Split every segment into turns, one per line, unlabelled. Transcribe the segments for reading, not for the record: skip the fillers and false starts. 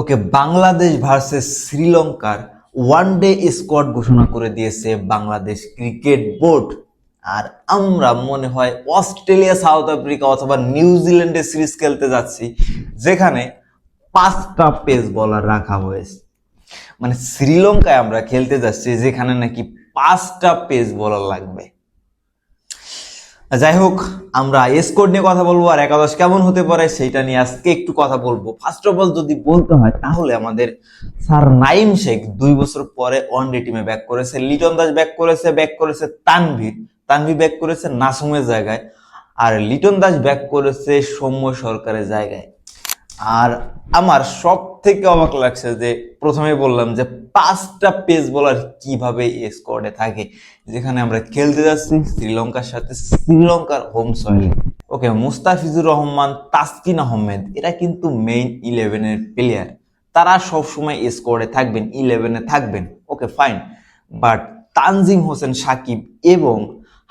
ওকে, Bangladesh versus শ্রীলঙ্কার one day squad ঘোষণা করে দিয়েছে বাংলাদেশ ক্রিকেট বোর্ড। আর আমরা মনে হয় অস্ট্রেলিয়া, সাউথ আফ্রিকা অথবা নিউজিল্যান্ডের সিরিজ খেলতে যাচ্ছি, যেখানে 5টা পেস বোলার রাখা হয়েছে। মানে শ্রীলঙ্কায় আমরা খেলতে যাচ্ছি যেখানে নাকি 5টা পেস বোলার লাগবে। যাই হোক, আমরা স্কোর নিয়ে কথা বলবো আর একাদশ কেমন হতে পারে সেটা নিয়ে আজকে একটু কথা বলবো। ফার্স্ট অফ অল যদি বলতে হয় তাহলে আমাদের স্যার নাইম শেখ 2 বছর পরে ওয়ানডে টিমে ব্যাক করেছে। লিটন দাস ব্যাক করেছে তানভীর ব্যাক করেছে নাসুমের জায়গায়, আর লিটন দাস ব্যাক করেছে সৌম্য সরকারের জায়গায়। আর আমার সব থেকে অবাক লাগছে যে প্রথমে বললাম যে 5টা পেস বোলার কিভাবে এই স্কোয়াডে থাকে, যেখানে আমরা খেলতে যাচ্ছি শ্রীলঙ্কার সাথে, শ্রীলঙ্কার হোম সয়েলে। ওকে, মুস্তাফিজুর রহমান, তাসকিন আহমেদ এরা কিন্তু মেইন 11-এর প্লেয়ার, তারা সবসময় স্কোয়াডে থাকবেন, 11-এ থাকবেন। Okay fine, but Tanzim Hossain Sakib এবং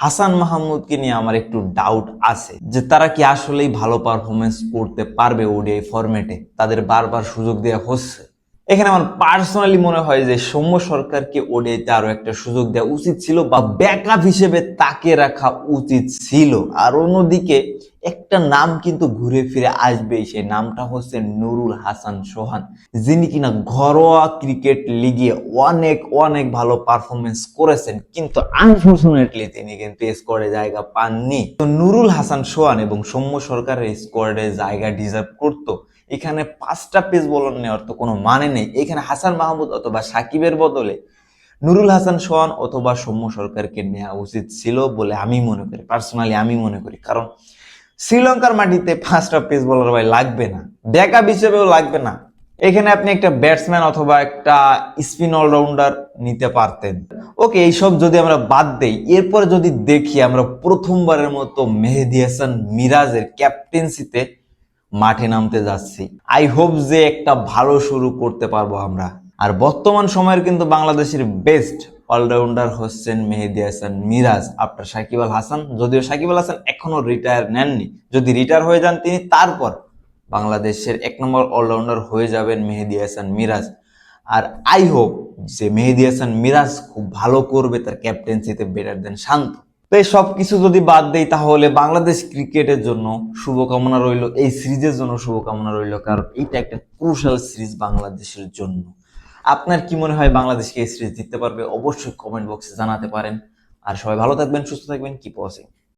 হাসান মাহমুদকে নিয়ে আমার একটু ডাউট আছে যে তারা কি আসলেই ভালো পারফরমেন্স করতে পারবে ওডিআই ফরম্যাটে। তাদের বারবার সুযোগ দেওয়া হচ্ছে। এখানে আমার পার্সোনালি মনে হয় যে সৌম্য সরকারকে ওডিআইতে আরো একটা সুযোগ দেওয়া উচিত ছিল, বা ব্যাকআপ হিসেবে তাকে রাখা উচিত ছিল। আর অন্যদিকে একটা নাম কিন্তু ঘুরে ফিরে আসবেই, সেই নামটা হচ্ছে নুরুল হাসান সোহান, যিনি কিনা ঘরোয়া ক্রিকেট লিগে অনেক অনেক ভালো পারফরমেন্স করেছেন, কিন্তু আনফরচুনেটলি তিনি কিন্তু স্কোয়াডে জায়গা পাননি। তো নুরুল হাসান সোহান এবং সৌম্য সরকারের স্কোয়াডে জায়গা ডিজার্ভ করতো। এখানে 5টা পেস বোলার নেওয়ার তো কোনো মানে নেই। এখানে হাসান মাহমুদ অথবা সাকিবের বদলে নুরুল হাসান সোহান অথবা সৌম্য সরকারকে নেওয়া উচিত ছিল বলে আমি মনে করি। পার্সোনালি আমি মনে করি, কারণ শ্রীলঙ্কার মাটিতে 5টা পেস বোলার ভাই লাগবে না, ব্যাকআপ হিসেবেও লাগবে না। এখানে আপনি একটা ব্যাটসম্যান অথবা একটা স্পিন অলরাউন্ডার নিতে পারতেন। ওকে, এইসব যদি আমরা বাদ দেই, এরপরে যদি দেখি আমরা প্রথমবারের মতো মেহেদী হাসান মিরাজের ক্যাপ্টেন্সিতে মাঠে নামতে যাচ্ছি। আই হোপ যে একটা ভালো শুরু করতে পারবো আমরা। আর বর্তমান সময়ের কিন্তু বাংলাদেশের বেস্ট অলরাউন্ডার হচ্ছেন মেহেদী হাসান মিরাজ আফটার সাকিব আল হাসান। যদিও সাকিব আল হাসান এখনো রিটায়ার নেননি, যদি রিটায়ার হয়ে যান তিনি, তারপর বাংলাদেশের 1 নম্বর অলরাউন্ডার হয়ে যাবেন মেহেদী হাসান মিরাজ। আর আই হোপ যে মেহেদী হাসান মিরাজ খুব ভালো করবে তার ক্যাপ্টেন্সিতে, বেটার দেন শান্ত। তো এই সবকিছু যদি বাদ দেই তাহলে বাংলাদেশ ক্রিকেটের জন্য শুভকামনা রইল, এই সিরিজের জন্য শুভকামনা রইল, কারণ এটা একটা ক্রুশাল সিরিজ বাংলাদেশের জন্য। আপনার কি মনে হয় বাংলাদেশকে এই সিরিজ জিততে পারবে? অবশ্যই কমেন্ট বক্সে জানাতে পারেন। আর সবাই ভালো থাকবেন, সুস্থ থাকবেন, কিপ ওয়াচিং।